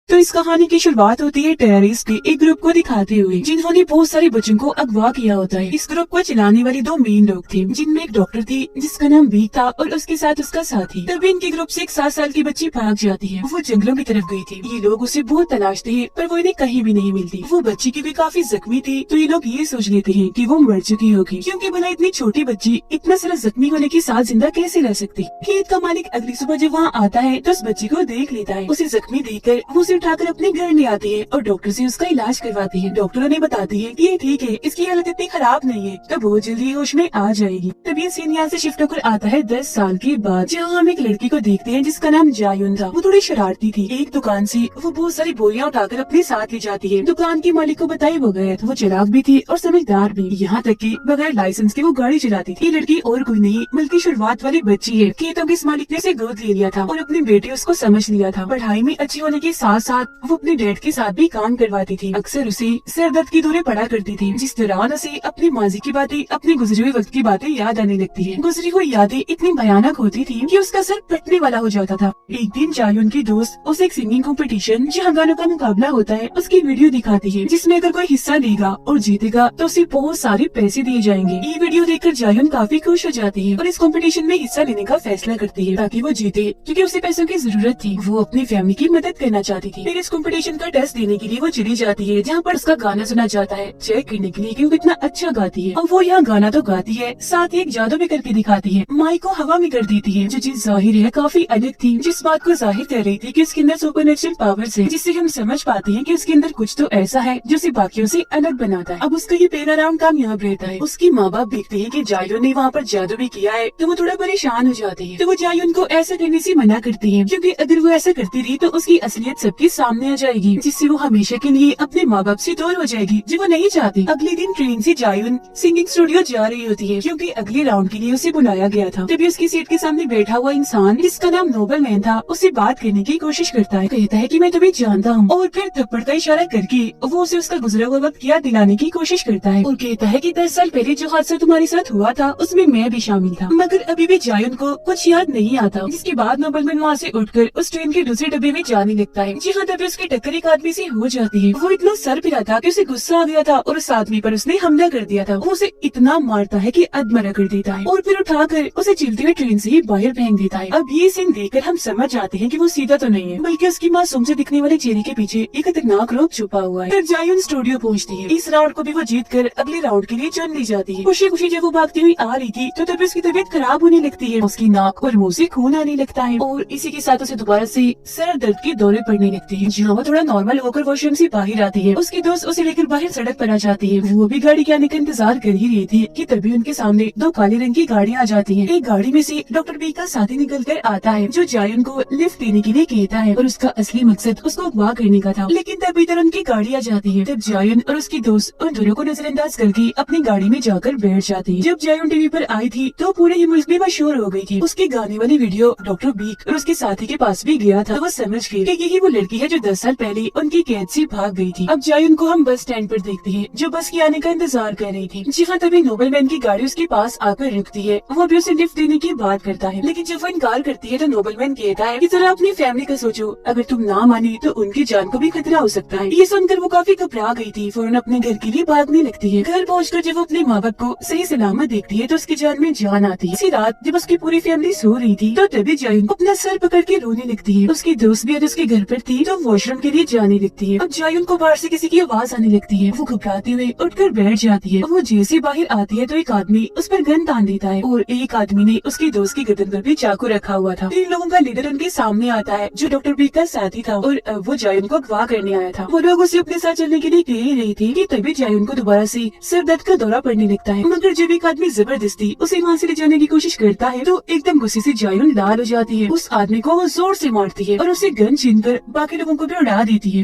तो इस कहानी की शुरुआत होती है टेररिस्ट के एक ग्रुप को दिखाते हुए, जिन्होंने बहुत सारे बच्चों को अगवा किया होता है। इस ग्रुप को चलाने वाले दो मेन लोग थे, जिनमें एक डॉक्टर थी जिसका नाम बीक था और उसके साथ उसका साथी। तभी इनके ग्रुप से एक 7 साल की बच्ची भाग जाती है। वो जंगलों की तरफ गई थी। ये लोग उसे बहुत तलाशते हैं पर वो इन्हें कहीं भी नहीं मिलती। वो बच्ची की भी काफी जख्मी थी, तो ये लोग ये सोच लेते हैं कि वो मर चुकी होगी, क्योंकि भला इतनी छोटी बच्ची इतना सारा जख्मी होने के साथ जिंदा कैसे रह सकती। खेत का मालिक अगली सुबह जब वहाँ आता है तो उस बच्ची को देख लेता है। उसे जख्मी देखकर वो उसे उठाकर अपने घर ले आती है और डॉक्टर से उसका इलाज करवाती है। डॉक्टर ने बताती है कि ये ठीक है, इसकी हालत इतनी खराब नहीं है, तो बहुत जल्दी होश में आ जाएगी। तभी ये सीन यहाँ से शिफ्ट होकर आता है 10 साल के बाद, जहाँ हम एक लड़की को देखते हैं जिसका नाम जायुन था। वो थोड़ी शरारती थी। एक दुकान से वो बहुत सारी बोरियां उठाकर अपने साथ ले जाती है। दुकान के मालिक को बताए बगैर वो चालाक भी थी और समझदार भी, यहाँ तक कि बगैर लाइसेंस के वो गाड़ी चलाती थी। ये लड़की और कोई नहीं बल्कि शुरुआत वाली बच्ची है। खेतों के इस मालिक ने उसे गोद ले लिया था और अपनी बेटी उसको समझ लिया था। पढ़ाई में अच्छी होने के साथ साथ वो अपने डैड के साथ भी काम करवाती थी। अक्सर उसे सिर दर्द की दौरे पड़ा करती थी, जिस दौरान उसे अपनी माजी की बातें, अपने गुजरे हुए वक्त की बातें याद आने लगती है। गुजरी हुई यादें इतनी भयानक होती थी कि उसका सर फटने वाला हो जाता था। एक दिन जायुन की दोस्त उसे एक सिंगिंग कंपटीशन जहाँ गानों का मुकाबला होता है उसकी वीडियो दिखाती है, जिसमें अगर कोई हिस्सा लेगा और जीतेगा तो उसे बहुत सारे पैसे दिए जाएंगे। ये वीडियो देखकर जायुन काफी खुश हो जाती है और इस कंपटीशन में हिस्सा लेने का फैसला करती है ताकि वो जीते, क्योंकि उसे पैसों की जरूरत थी। वो अपनी फैमिली की मदद करना चाहती थी। फिर इस कंपटीशन का टेस्ट देने के लिए वो चली जाती है, जहाँ पर उसका गाना सुना जाता है, चेक करने के लिए कि वो कितना अच्छा गाती है। और वो यहाँ गाना तो गाती है, साथ ही एक जादू भी करके दिखाती है। माइक को हवा में कर देती है। जो चीज जाहिर है काफी अलग थी, जिस बात को जाहिर कर रही थी कि उसके अंदर सुपरनेचुरल पावर्स है, जिससे हम समझ पाते हैं कि उसके अंदर कुछ तो ऐसा है जो उसे बाकियों से अलग बनाता है। अब उसका ये पहला राउंड कामयाब रहता है। उसके माँ बाप देखते हैं कि जायुन ने वहाँ पर जादू भी किया है, तो वो थोड़ा परेशान हो जाते हैं। तो वो जायुन को ऐसा करने से मना करती है, क्योंकि अगर वो ऐसा करती रही तो उसकी असलियत सबके सामने आ जाएगी, जिससे वो हमेशा के लिए अपने माँ बाप से दूर हो जाएगी, जो वो नहीं चाहती। अगले दिन ट्रेन से जायुन सिंगिंग स्टूडियो जा रही होती है, क्योंकि अगले राउंड के लिए उसे बुलाया गया था। तभी उसकी सीट के सामने बैठा हुआ इंसान, जिसका नाम नोबल मैन था, उससे बात करने की कोशिश करता है। कहता है कि मैं तुम्हें जानता हूँ, और फिर थप्पड़ का इशारा करके वो उसे उसका गुजरा हुआ वक्त याद दिलाने की कोशिश करता है और कहता है कि 10 साल पहले जो हादसा तुम्हारे साथ हुआ था उसमें मैं भी शामिल था। मगर अभी भी जायुन को कुछ याद नहीं आता। जिसके बाद नोबल मैन वहाँ से उठकर उस ट्रेन के दूसरे डब्बे में जाने लगता है, जहाँ तभी उसकी टक्कर एक आदमी से हो जाती है। वो इतना सर फिरा था कि उसे गुस्सा आ गया था और उस आदमी पर उसने हमला कर दिया था। वो उसे इतना मारता है कि अधमरा कर देता है और फिर उठाकर उसे चलती हुई ट्रेन से ही बाहर फेंक देता है। अब ये सीन देखकर हम समझ जाते हैं कि वो सीधा तो नहीं है, बल्कि उसकी मासूम से दिखने वाले चेहरे के पीछे एक खतरनाक रोग छुपा हुआ है। फिर जायुन स्टूडियो पहुँचती है। इस राउंड को भी वो जीत कर अगले राउंड के लिए चुन ली जाती है। खुशी खुशी जब वो भागती हुई आ रही थी तो तभी उसकी तबीयत खराब होने लगती है। उसकी नाक और मुंह से खून आने लगता है और इसी के साथ उसे दोबारा से सर दर्द के दौरे पड़ने लगते हैं। जहाँ वो थोड़ा नॉर्मल होकर वॉशरूम से बाहर आती है, उसकी दोस्त उसे लेकर बाहर सड़क पर आ जाती है। वो भी गाड़ी के आने का इंतजार कर ही रही थी कि तभी उनके सामने 2 काले रंग की गाड़ियाँ आ जाती हैं। एक गाड़ी में से डॉक्टर बी का साथी निकल कर आता है, जो जायुन को लिफ्ट देने के लिए कहता है और उसका असली मकसद उसको अगवा करने का था। लेकिन तभी इधर उनकी गाड़ी आ जाती है। तब जायुन और उसकी दोस्त उन दोनों को नजरअंदाज करके अपनी गाड़ी में जाकर बैठ जाती है। जब जायुन टीवी पर आई थी तो पूरे ही मुल्क में मशहूर हो गई थी। उसके गाने वाली वीडियो डॉक्टर बीक और उसके साथी के पास भी गया था। तो वो समझ गई कि यही वो लड़की है जो 10 साल पहले उनकी कैद से भाग गई थी। अब जायुन को हम बस स्टैंड पर देखते हैं, जो बस के आने का इंतजार कर रही थी। जहाँ तभी नोबल मैन की गाड़ी उसके पास आकर रुकती है। वो भी उसे लिफ्ट देने की बात करता है, लेकिन जब वो इनकार करती है तो नोबल मैन कहता है कि जरा अपनी फैमिली का सोचो, अगर तुम ना मानी तो उनकी जान को भी खतरा हो सकता है। ये सुनकर वो काफी घबरा गई थी। फौरन अपने घर के लिए भागने लगती है। घर पहुँचकर जब वो अपने माँ बाप को सही सलामत देखती है तो उसकी जान में जान आती है। इसी रात जब उसकी पूरी फैमिली सो रही थी तो तभी जायुन अपना सर पकड़ के रोने लगती है। उसकी दोस्त भी आज उसके घर पर थी तो वॉशरूम के लिए जाने लगती है। अब जायुन को बाहर से किसी की आवाज आने लगती है। वो घबराते हुए उठकर बैठ जाती है। वो जैसे बाहर आती है तो एक आदमी उस पर गन तान देता है और एक आदमी ने उसकी दोस्त की गर्दन पर भी चाकू रखा हुआ था। 3 लोगों का लीडर उनके सामने आता है, जो डॉक्टर बी का साथी था और वो जायुन को अगवा करने आया था। वो लोग उसे अपने साथ चलने के लिए कह ही रही थी कि तभी जायुन को दोबारा से सिर दर्द का दौरा पड़ने लगता है। मगर जब एक आदमी जबरदस्ती उसे वहाँ से ले जाने की कोशिश करता है तो एकदम गुस्से से जायुन लाल हो जाती है। उस आदमी को वो जोर से मारती है और उसे गन छीनकर बाकी लोगों को भी उड़ा देती है।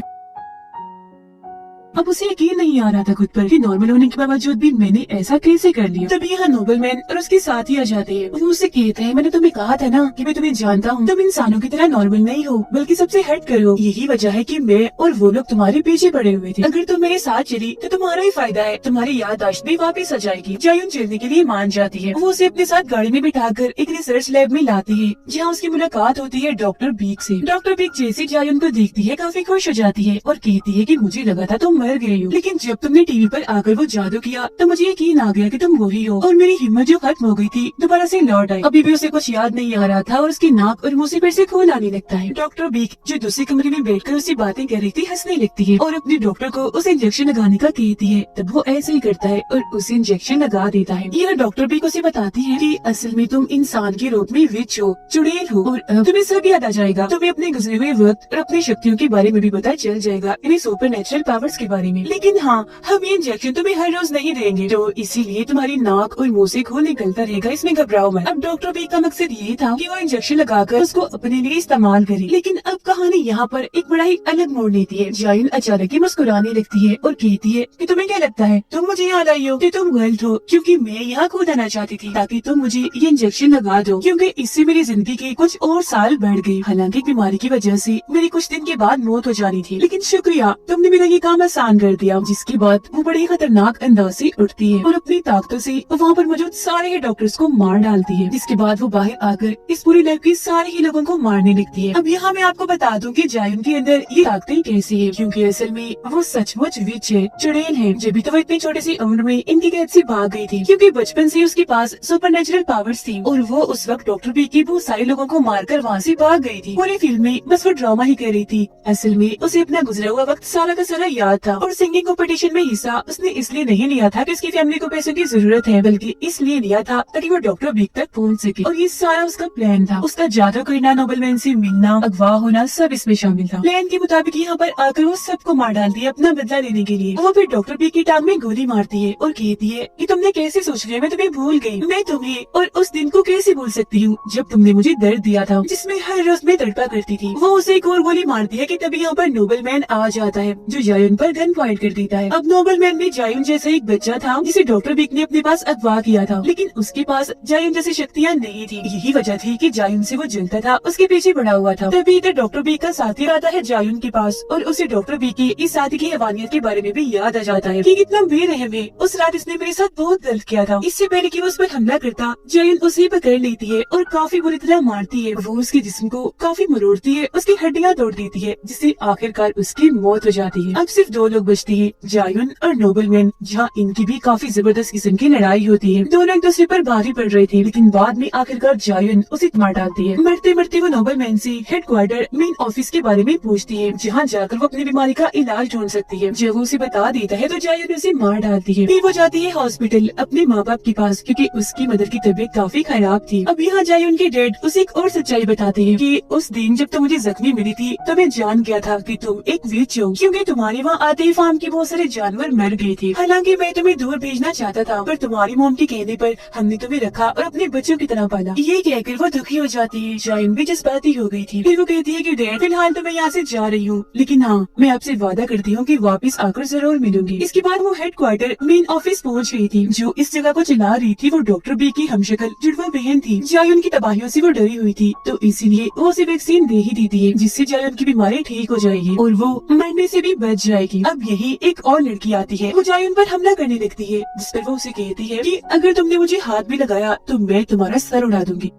अब उसे यकीन नहीं आ रहा था खुद पर कि नॉर्मल होने के बावजूद भी मैंने ऐसा कैसे कर लिया। तभी यहाँ नोबलमैन और उसके साथी आ जाते हैं। वो उससे कहते हैं, मैंने तुम्हें कहा था ना कि मैं तुम्हें जानता हूँ, तुम इंसानों की तरह नॉर्मल नहीं हो बल्कि सबसे हट कर हो। यही वजह है कि मैं और वो लोग तुम्हारे पीछे पड़े हुए थे। अगर तुम मेरे साथ चली तो तुम्हारा ही फायदा है, तुम्हारी याददाश्त भी वापस आ जाएगी। जायुन चलने के लिए मान जाती है। वो उसे अपने साथ गाड़ी में बिठाकर एक रिसर्च लैब में लाती है जहाँ उसकी मुलाकात होती है डॉक्टर बीक से। डॉक्टर बीक जैसे जायुन को देखती है काफी खुश हो जाती है और कहती है कि मुझे लगा था तुम मर गए हो, लेकिन जब तुमने टीवी पर आकर वो जादू किया तो मुझे यकीन आ गया कि तुम वही हो और मेरी हिम्मत जो खत्म हो गई थी दोबारा से लौट आई। अभी भी उसे कुछ याद नहीं आ रहा था और उसकी नाक और मुंह से फिर से खून आने लगता है। डॉक्टर बीक जो दूसरे कमरे में बैठकर उससे बातें कर रही थी हंसने लगती है और अपने डॉक्टर को उसे इंजेक्शन लगाने का कहती है। तब वो ऐसे ही करता है और उसे इंजेक्शन लगा देता है। यह डॉक्टर बीक उसे बताती है कि असल में तुम इंसान के रूप में विच हो, चुड़ैल हो और अब तुम्हें सब याद आ जाएगा। तुम्हें अपने गुजरे हुए वक्त और अपनी शक्तियों के बारे में भी पता चल जाएगा, इन्हें सुपर नेचुरल पावर्स के बारे में। लेकिन हाँ, हम ये इंजेक्शन तुम्हें हर रोज नहीं देंगे, तो इसीलिए तुम्हारी नाक और मुंह से खून निकलता रहेगा, इसमें घबराओ मत। अब डॉक्टर बीक का मकसद ये था कि वो इंजेक्शन लगाकर उसको अपने लिए इस्तेमाल करे। लेकिन अब कहानी यहाँ पर एक बड़ा ही अलग मोड़ लेती है। जायुन अचानक ही मुस्कुराने लगती है और कहती है कि तुम्हें क्या लगता है, तुम मुझे याद आई हो कि तुम गलत हो, क्योंकि मैं यहाँ कूद आना चाहती थी ताकि तुम मुझे ये इंजेक्शन लगा दो, क्योंकि इससे मेरी जिंदगी के कुछ और साल बढ़ गए। हालांकि बीमारी की वजह से मेरी कुछ दिन के बाद मौत हो जानी थी, लेकिन शुक्रिया, तुमने मेरा ये काम आसान कर दिया। जिसके बाद वो बड़ी खतरनाक अंदाज से उठती है और अपनी ताकतों से वहाँ पर मौजूद सारे ही डॉक्टर्स को मार डालती है। जिसके बाद वो बाहर आकर इस पूरी लैब के सारे ही लोगों को मारने लगती है। अब यहाँ मैं आपको बता दूं कि जायुन के अंदर ये ताकतें कैसी है, क्योंकि असल में वो सचमुच विच है, चुड़ैल है। जब भी तो वो इतनी छोटी सी उम्र में इनकी कैद से भाग गई थी, क्योंकि बचपन से उसके पास सुपर नेचुरल पावर्स थी और वो उस वक्त डॉक्टर बी की बहुत सारे लोगों को मारकर वहाँ से भाग गई थी। पूरी फिल्म में बस वो ड्रामा ही कर रही थी। असल में उसे अपना गुजरा हुआ वक्त सारा का सारा याद था और सिंगिंग कॉम्पिटिशन में हिस्सा उसने इसलिए नहीं लिया था कि उसकी फैमिली को पैसों की जरूरत है, बल्कि इसलिए लिया था ताकि वो डॉक्टर बीक तक पहुँच सके। और ये सारा उसका प्लान था। उसका जादू करना, नोबलमैन से मिलना, अगवा होना, सब इसमें शामिल था। प्लान के मुताबिक यहाँ पर आकर वो सबको मार डालती है अपना बदला लेने के लिए। वो फिर डॉक्टर बी की टांग में गोली मारती है और कहती है कि तुमने कैसे सोच लिया मैं तुम्हें भूल गई। मैं तुम्हें और उस दिन को कैसे भूल सकती हूँ जब तुमने मुझे दर्द दिया था, जिसमें हर रोज में तड़पा करती थी। वो उसे एक और गोली मारती है कि तभी यहाँ पर नोबलमैन आ जाता है जो जायुन पर गन पॉइंट कर देता है। अब नोबलमैन में जायुन जैसा एक बच्चा था जिसे डॉक्टर बीक ने अपने पास अगवा किया था, लेकिन उसके पास जायुन जैसी शक्तियाँ नहीं थी। यही वजह थी कि जायुन से वो जलता था, उसके पीछे पड़ा हुआ था। तभी इधर डॉक्टर बीक का साथी आता है जायुन के पास और उसे डॉक्टर बीक की इस साथी की हैवानियत के बारे में भी याद आ जाता है कि कितना बेरहम है। उस रात इसने मेरे साथ बहुत गलत किया था। इससे पहले कि वो उस पर हमला करता, जायुन उसे पकड़ लेती है और काफी बुरी तरह मारती है। वो उसके जिस्म को काफी मरोड़ती है, उसकी हड्डियाँ तोड़ देती है, जिससे आखिरकार उसकी मौत हो जाती है। अब सिर्फ दो लोग बचते हैं, जायुन और नोबलमैन, जहाँ इनकी भी काफी जबरदस्त किस्म की लड़ाई होती है। दोनों एक दूसरे पर भारी पड़ रहे थे, लेकिन बाद में आखिरकार जायुन उसे मार डालती है। मरते मरते वो नोबलमैन से हेडक्वार्टर मेन ऑफिस के बारे में पूछती है, जहाँ जाकर वो अपनी बीमारी का इलाज ढूंढ सकती है। जब वो उसे बता देता है तो जायुन उसे मार डालती है। फिर वो जाती है हॉस्पिटल अपने माँ बाप के पास, क्योंकि उसकी मदर की तबीयत काफी खराब थी। अब यहाँ जायुन के डैड उसे एक और सच्चाई बताते हैं कि उस दिन जब तुम मुझे जख्मी मिली थी तो मैं जान गया था कि तुम एक विच हो, क्योंकि तुम्हारे वहाँ आते ही फार्म के बहुत सारे जानवर मर गए थे। हालांकि मैं तुम्हें दूर भेजना चाहता था, पर तुम्हारी मोम के कहने पर हमने तुम्हें रखा और अपने बच्चों की तरह पाला। ये कहकर वो दुखी हो जाती है। जायुन भी जज्बाती हो गई थी। फिर वो कहती है कि डैड फिलहाल तो मैं यहाँ से जा रही हूँ, लेकिन हाँ मैं आपसे वादा करती हूँ कि वापस आकर जरूर मिलूंगी। इसके बाद वो हेडक्वार्टर मेन ऑफिस पहुँच गई थी। जो इस जगह को चला रही थी वो डॉक्टर बी की हमशक्ल जुड़वा बहन थी। जायुन की तबाहियों से वो डरी हुई थी, तो इसीलिए वो उसे वैक्सीन दे ही देती है, जिससे जायुन की बीमारी ठीक हो जाएगी और वो मरने से भी बच जाएगी। अब यही एक और लड़की आती है, वो जायुन पर हमला करने लगती है, जिस पर वो उसे कहती है कि अगर तुमने मुझे हाथ भी लगाया तो मैं तुम्हारा सर उड़ा दूंगी।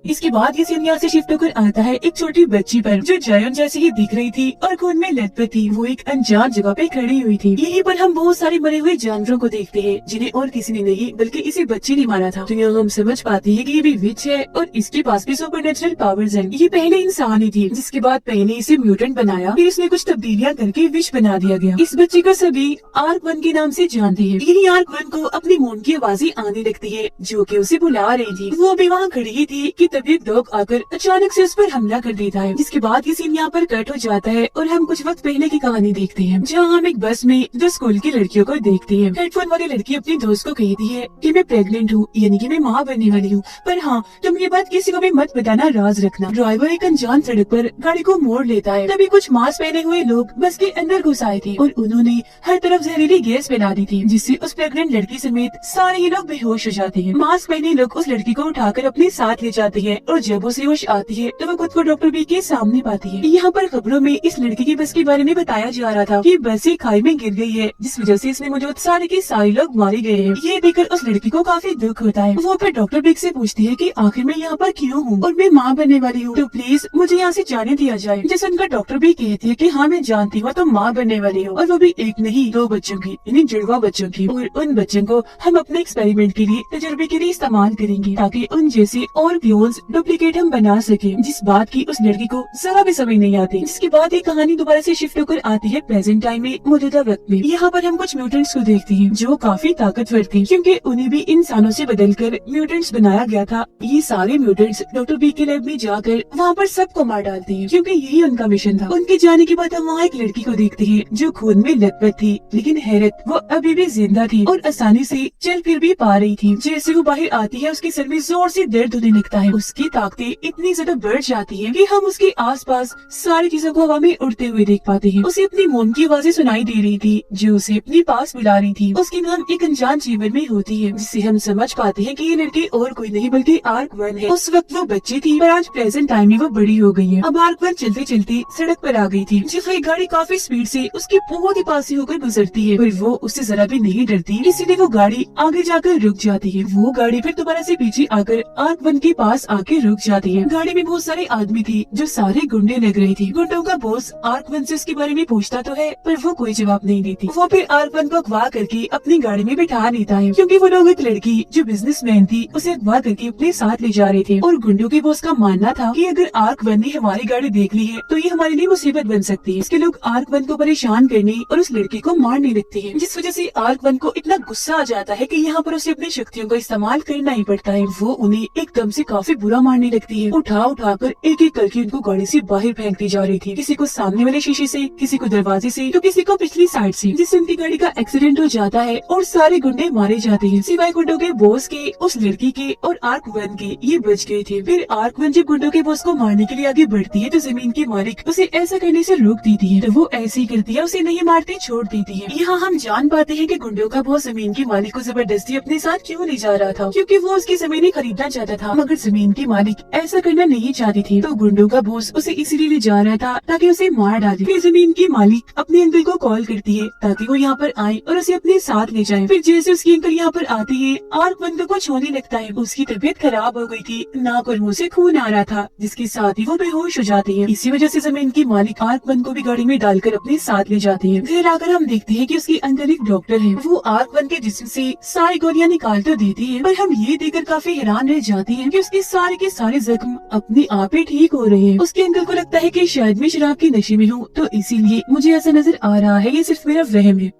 इसके बाद ये सीन यहाँ से शिफ्ट होकर आता है एक छोटी बच्ची पर, जो जायुन जैसी ही दिख रही थी और खून में लथपथ थी। वो एक अनजान जगह पे खड़ी हुई थी। यहीं पर हम बहुत सारे मरे हुए जानवरों को देखते हैं, जिन्हें और किसी ने नहीं बल्कि इसी बच्ची ने मारा था। तो यहाँ हम समझ पाते हैं कि ये भी विच है और इसके पास भी सुपर नेचुरल पावर्स हैं। ये पहले इंसान ही थी, जिसके बाद पहले इसे म्यूटेंट बनाया, फिर इसमें कुछ तब्दीलियाँ करके विच बना दिया गया। इस बच्ची को सभी आर्क वन के नाम से जानते हैं। यही आर्क वन को अपनी मोम की आवाजें आने लगती है, जो कि उसे बुला रही थी। वो अभी वहाँ खड़ी ही थी कि तभी डॉग आकर अचानक से उस पर हमला कर देता है, जिसके बाद ये सीन यहाँ पर कट हो जाता है और हम कुछ वक्त पहले की कहानी देखते हैं, जहाँ हम एक बस में दो स्कूल की लड़कियों को देखते हैं। हेडफोन वाली लड़की अपनी दोस्त को कहती है कि मैं प्रेग्नेंट हूँ, यानी कि मैं माँ बनने वाली हूँ, पर हाँ तुम ये बात किसी को भी मत बताना, राज रखना। ड्राइवर एक अनजान सड़क पर गाड़ी को मोड़ लेता है, तभी कुछ मास्क पहने हुए लोग बस के अंदर घुस आए थे और उन्होंने हर तरफ जहरीली गैस फैला दी थी, जिससे उस प्रेग्नेंट लड़की समेत सारे ही लोग बेहोश हो जाते हैं। मास्क पहने लोग उस लड़की को उठाकर अपने साथ ले जाते हैं और जब उसे होश आती है तो वो खुद को डॉक्टर बी के सामने पाती है। यहाँ पर खबरों में इस लड़की की बस के बारे में बताया जा रहा था कि बस एक खाई में गिर गई है, जिस वजह से इसमें मौजूद सारे के सारे लोग मारे गए हैं। ये देखकर उस लड़की को काफी दुख होता है। वो फिर डॉक्टर बिग से पूछती है कि आखिर मैं यहाँ पर क्यों हूँ और मैं माँ बनने वाली हूँ, तो प्लीज मुझे यहाँ से जाने दिया जाए। जैसे उनका डॉक्टर भी कहती है कि हाँ मैं जानती हूँ तुम माँ बनने वाली हो, और वो भी एक नहीं दो बच्चों की, यानी जुड़वा बच्चों की, और उन बच्चों को हम अपने एक्सपेरिमेंट के लिए, तजुर्बे के लिए इस्तेमाल करेंगे ताकि उन जैसे और क्लोन्स डुप्लीकेट हम बना सके। जिस बात की उस लड़की को जरा भी समझ नहीं आती। जिसके बाद ये कहानी दोबारा से शिफ्ट होकर आती है प्रेजेंट टाइम में, मौजूदा वक्त में। यहाँ पर हम कुछ म्यूटेंट्स को देखते हैं जो काफी ताकतवर थे, क्योंकि उन्हें भी इंसानों से बदलकर म्यूटेंट्स बनाया गया था। ये सारे म्यूटेंट्स डॉक्टर बी के लैब में जाकर वहाँ पर सबको मार डालते हैं, क्योंकि यही उनका मिशन था। उनके जाने के बाद हम वहाँ एक लड़की को देखते हैं जो खून में लथपथ थी, लेकिन हैरत वो अभी भी जिंदा थी और आसानी से चल फिर भी पा रही थी। जैसे वो बाहर आती है उसके सर में जोर से दर्द होने लगता है। उसकी ताकतें इतनी ज्यादा बढ़ जाती है कि हम उसके आसपास सारी चीजों को हवा में उड़ते हुए देख पाते हैं। उसे अपनी मोम की आवाजें सुनाई दे रही थी जो उसे अपने पास बुला रही थी। उसकी नाम एक अनजान जीवन में होती है, जिससे हम समझ पाते हैं कि ये लड़की और कोई नहीं बल्कि आर्क-1 है। उस वक्त वो बच्ची थी पर आज प्रेजेंट टाइम में वो बड़ी हो गई है। अब आर्क-1 चलते चलते सड़क पर आ गई थी, जिसमें गाड़ी काफी स्पीड से उसके बहुत ही पास से होकर गुजरती है, पर वो उससे जरा भी नहीं डरती, इसीलिए वो गाड़ी आगे जाकर रुक जाती है। वो गाड़ी फिर दोबारा से पीछे आकर आर्क-1 के पास आके रुक जाती है। गाड़ी में बहुत सारे आदमी थे जो सारे गुंडे लग रहे थे। गुंडों का बॉस आर्क-1 से इसके बारे में पूछता तो है, पर वो कोई जवाब नहीं देती। वो फिर आर्क-1 को अगवा करके अपनी गाड़ी में बिठा लेता है, क्योंकि वो लोग एक लड़की जो बिजनेसमैन थी उसे अगवा करके अपने साथ ले जा रहे थे। और गुंडों के बॉस का मानना था कि अगर आर्क-1 ने हमारी गाड़ी देख ली है तो ये हमारे लिए मुसीबत बन सकती है। इसके लोग आर्क-1 को परेशान करने और उस लड़की को मारने लगते हैं, जिस वजह से आर्क-1 को इतना गुस्सा आ जाता है कि यहाँ पर उसे अपनी शक्तियों का इस्तेमाल करना ही पड़ता है। वो उन्हें एकदम से काफी बुरा मारने लगती है। उठा कर एक एक करके उनको गाड़ी से बाहर फेंकती जा रही थी, किसी को सामने वाले शीशे से, किसी को दरवाजे से, तो किसी को पिछली साइड से, जिससे उनकी गाड़ी का एक्सीडेंट हो जाता है और सारे गुंडे मारे जाते हैं, सिवाय गुंडों के बॉस के, उस लड़की के और आर्क-1 के। ये बच गए थे। फिर आर्क-1 जब गुंडों के बॉस को मारने के लिए आगे बढ़ती है तो जमीन के मालिक उसे ऐसा करने से रोक देती है, तो वो ऐसे ही करती है, उसे नहीं मारती, छोड़ देती है। यहाँ हम जान पाते हैं कि गुंडों का बॉस जमीन के मालिक को जबरदस्ती अपने साथ क्यों ले जा रहा था, क्योंकि वो उसकी जमीन खरीदना चाहता था, मगर जमीन के मालिक ऐसा करना नहीं चाहती थी। तो गुंडों का बॉस उसे इसीलिए ले जा रहा था ताकि उसे मार डाले। फिर जमीन की मालिक अपने अंकल को कॉल करती है ताकि वो यहाँ पर आए और उसे अपने साथ ले जाए। फिर जैसे उसकी अंकल यहाँ पर आती है, आर्क-1 को छूने लगता है। उसकी तबीयत खराब हो गई थी, नाक और मुंह से खून आ रहा था, जिसके साथ ही वो बेहोश हो जाती है। इसी वजह से जमीन की मालिक आर्क-1 को भी गाड़ी में डालकर अपने साथ ले जाती है। घर आकर हम देखते हैं कि उसकी अंकल एक डॉक्टर है। वो आर्क-1 के जिस्म से सारी गोलियां निकाल तो देती है, पर हम ये देखकर काफी हैरान रह जाते हैं कि उसके सारे के सारे जख्म अपने आप ही ठीक हो रहे हैं। उसके अंकल को लगता है कि शायद मैं शराब के नशे में हूँ, तो इसीलिए मुझे ऐसा नजर आ रहा है, ये सिर्फ मेरा वहम है।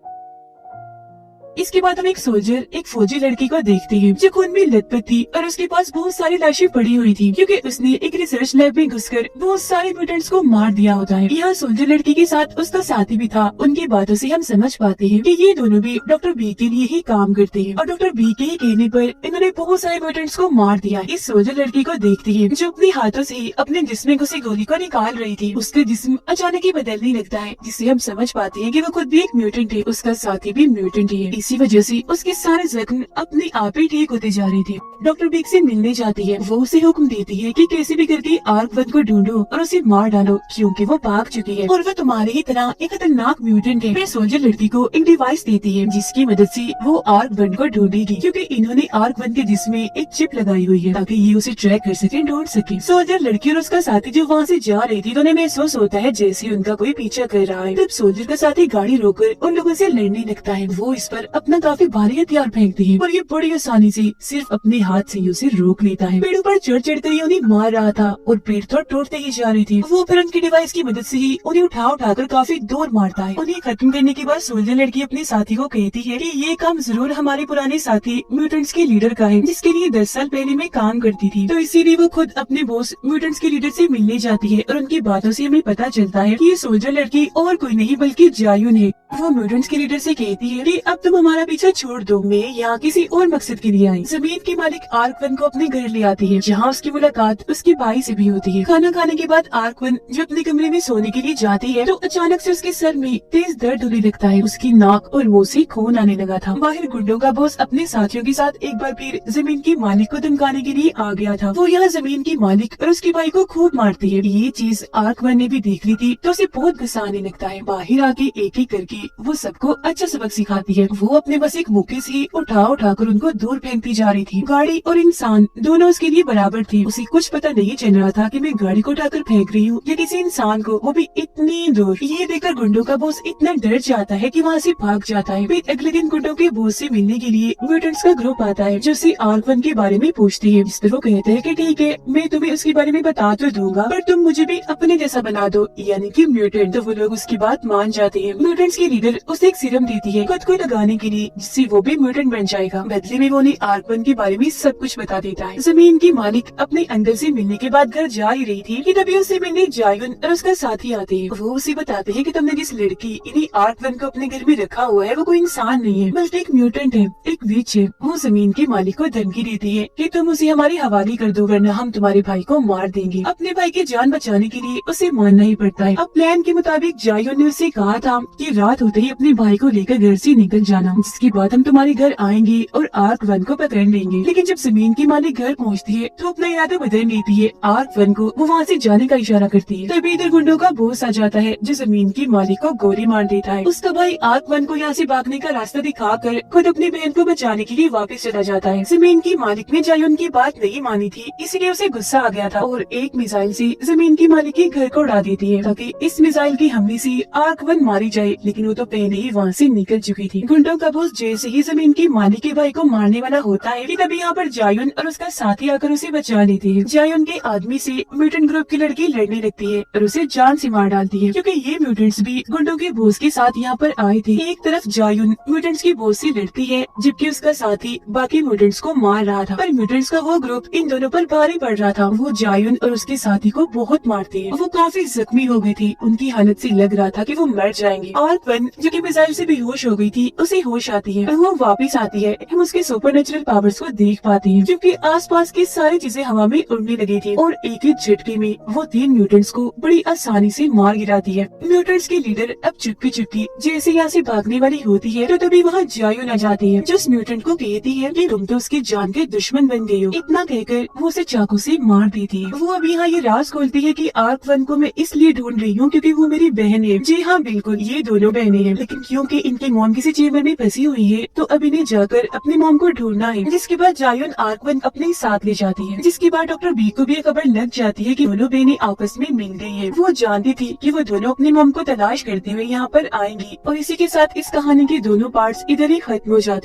इसके बाद हम एक सोल्जर, एक फौजी लड़की को देखते हैं जो खून में लथपथ थी और उसके पास बहुत सारी लाशें पड़ी हुई थी, क्योंकि उसने एक रिसर्च लैब में घुसकर बहुत सारे म्यूटेंट्स को मार दिया होता है। यहाँ सोल्जर लड़की के साथ उसका साथी भी था। उनकी बातों से हम समझ पाते हैं कि ये दोनों भी डॉक्टर बी के लिए ही काम करते हैं और डॉक्टर बी के ही कहने पर इन्होंने बहुत सारे म्यूटेंट्स को मार दिया। इस सोल्जर लड़की को देखते हैं जो अपने हाथों से अपने जिस्म में घुसी गोली को निकाल रही थी। उसका जिस्म अचानक ही बदलने लगता है, जिससे हम समझ पाते हैं कि वो खुद भी एक म्यूटेंट है, उसका साथी भी म्यूटेंट है। इसी वजह से उसके सारे जख्म अपने आप ही ठीक होते जा रहे थे। डॉक्टर बिग से मिलने जाती है। वो उसे हुक्म देती है कि कैसे भी करके आर्क-1 को ढूंढो और उसे मार डालो, क्योंकि वो भाग चुकी है और वो तुम्हारी ही तरह एक खतरनाक म्यूटेंट है। फिर सोल्जर लड़की को एक डिवाइस देती है जिसकी मदद से वो आर्क-1 को ढूंढेगी, क्योंकि इन्होंने आर्क-1 के जिस्म में एक चिप लगाई हुई है ताकि ये उसे ट्रैक कर सके, ढूंढ सके। सोल्जर लड़की और उसका साथी जो वहाँ से जा रही थी, उन्हें महसूस होता है जैसे उनका कोई पीछा कर रहा है। तब सोल्जर का साथी गाड़ी रोककर उन लोगों से लड़ने लगता है। वो इस पर अपना काफी भारी हथियार फेंकती है और ये बड़ी आसानी से सिर्फ अपने हाथ से उसे रोक लेता है। पेड़ों पर चढ़ चढ़ कर उन्हें मार रहा था और पेड़ तो टूटते ही जा रहे थे। वो फिर उनकी डिवाइस की मदद से ही उन्हें उठा उठाकर काफी दूर मारता है। उन्हें खत्म करने के बाद सोल्जर लड़की अपने साथी को कहती है कि ये काम जरूर हमारे पुराने साथी म्यूटेंट्स के लीडर का है, जिसके लिए 10 साल पहले मैं काम करती थी। तो इसीलिए वो खुद अपने बॉस म्यूटेंट्स के लीडर से मिलने जाती है और उनकी बातों से हमें पता चलता है कि ये सोल्जर लड़की और कोई नहीं बल्कि जायुन है। वो म्यूटेंट्स के लीडर से कहती है कि अब तुम हमारा पीछा छोड़ दो, मैं यहाँ किसी और मकसद के लिए आई। जमीन की मालिक आर्क-1 को अपने घर ले आती है, जहाँ उसकी मुलाकात उसके भाई से भी होती है। खाना खाने के बाद आर्क-1 जो अपने कमरे में सोने के लिए जाती है तो अचानक से उसके सर में तेज दर्द होने लगता है। उसकी नाक और मुंह से खून आने लगा था। बाहर गुंडों का बॉस अपने साथियों के साथ एक बार फिर जमीन की मालिक को धमकाने के लिए आ गया था। वो यहाँ जमीन की मालिक और उसके भाई को खूब मारती है। ये चीज आर्क-1 ने भी देख ली थी तो उसे बहुत गुस्सा आने लगता है। बाहर आके एक एक करके वो सबको अच्छा सबक सिखाती है। वो अपने बस एक मुक्के से उठा उठाकर उनको दूर फेंकती जा रही थी। गाड़ी और इंसान दोनों उसके लिए बराबर थे। उसे कुछ पता नहीं चल रहा था कि मैं गाड़ी को उठाकर फेंक रही हूँ या किसी इंसान को, वो भी इतनी दूर। ये देखकर गुंडों का बॉस इतना डर जाता है कि वहाँ से भाग जाता है। फिर अगले दिन गुंडों के बॉस से मिलने के लिए म्यूटेंट्स का ग्रुप आता है जो उसे आर्क-1 के बारे में पूछती है। जिस पर वो कहते हैं कि ठीक है, मैं तुम्हें उसके बारे में बता तो दूंगा पर तुम मुझे भी अपने जैसा बना दो, यानी कि म्यूटेंट। तो वो लोग उसकी बात मान जाते हैं। म्यूटेंट्स की लीडर उसे एक सीरम देती है खुद को लगाने के लिए, जिससे वो भी म्यूटेंट बन जाएगा। बदले में वो उन्हें आर्क-1 के बारे में सब कुछ बता देता है। जमीन की मालिक अपने अंदर से मिलने के बाद घर जा ही रही थी कि तभी उसे मिलने जायुन और उसका साथी आते हैं। वो उसे बताते हैं कि तुमने जिस लड़की इन्हीं आर्क-1 को अपने घर में रखा हुआ है वो कोई इंसान नहीं है बल्कि एक म्यूटेंट है, एक विच है। वो जमीन की मालिक को धमकी देती है कि तुम उसे हमारे हवाले कर दो वरना हम तुम्हारे भाई को मार देंगे। अपने भाई की जान बचाने के लिए उसे मानना ही पड़ता है। अब प्लान के मुताबिक जायुन ने उसे कहा था कि रात होते ही अपने भाई को लेकर घर से निकल जाना, जिसके बाद हम तुम्हारे घर आएंगे और आर्क-1 को पकड़ लेंगे। लेकिन जब जमीन की मालिक घर पहुंचती है तो अपना इरादा बदल लेती है। आर्क-1 को वो वहाँ से जाने का इशारा करती है। तभी इधर गुंडों का बॉस आ जाता है जो जमीन की मालिक को गोली मार देता है। उसका भाई आर्क-1 को यहाँ से भागने का रास्ता दिखाकर खुद अपनी बहन को बचाने के लिए वापस चला जाता है। जमीन की मालिक ने जायुन की बात नहीं मानी थी, इसीलिए उसे गुस्सा आ गया था और एक मिसाइल से जमीन की मालिक के घर को उड़ा देती है ताकि इस मिसाइल की हमले से आर्क-1 मारी जाए। लेकिन वो तो पहले ही वहाँ से निकल चुकी थी। गुंडों का बॉस जैसे ही जमीन की मालिक के भाई को मारने वाला होता है कि तभी यहाँ पर जायुन और उसका साथी आकर उसे बचा लेते हैं। जायुन के आदमी से म्यूटेंट ग्रुप की लड़की लड़ने लगती है और उसे जान से मार डालती है क्योंकि ये म्यूटेंट्स भी गुंडों के बॉस के साथ यहाँ पर आए थे। एक तरफ जायुन म्यूटेंट्स के बॉस से लड़ती है जबकि उसका साथी बाकी म्यूटेंट्स को मार रहा था, पर म्यूटेंट्स का वो ग्रुप इन दोनों पर भारी पड़ रहा था। वो जायुन और उसके साथी को बहुत मारते हैं। वो काफी जख्मी हो गई थी, उनकी हालत से लग रहा था कि वो मर जाएंगे। आर्क-1 जो कि मिसाइल से बेहोश हो गई थी उसे होश आती है। वो वापस आती है। हम उसके सुपरनेचुरल पावर्स को देख पाते हैं क्योंकि आसपास की सारी चीजें हवा में उड़ने लगी थी और एक ही झटके में वो 3 म्यूटेंट्स को बड़ी आसानी से मार गिराती है। म्यूटेंट्स की लीडर अब चुपके चुपके जैसे यहाँ से भागने वाली होती है तो तभी वहाँ जायुन आ जाती है जो उस म्यूटेंट को कहती है कि तुम तो उसकी जान के दुश्मन बन गए हो। इतना कहकर वो उसे चाकू से मार देती है। वो अब यहाँ ये राज खोलती है कि आर्क-1 को मैं इसलिए ढूंढ रही हूँ क्योंकि वो मेरी बहन है। जी हाँ बिल्कुल, ये दोनों बहनें हैं, लेकिन क्योंकि इनकी मॉम किसी चेम्बर में फंसी हुई है तो अब इन्हें जाकर अपनी मॉम को ढूंढना है। जिसके बाद जायुन आर्क-1 अपने साथ ले जाती है। जिसके बाद डॉक्टर बी को भी खबर लग जाती है कि दोनों बहनें आपस में मिल गई हैं। वो जानती थी कि वो दोनों अपनी मॉम को तलाश करते हुए यहाँ पर आएंगी और इसी के साथ इस कहानी के दोनों पार्ट्स इधर ही खत्म हो जाते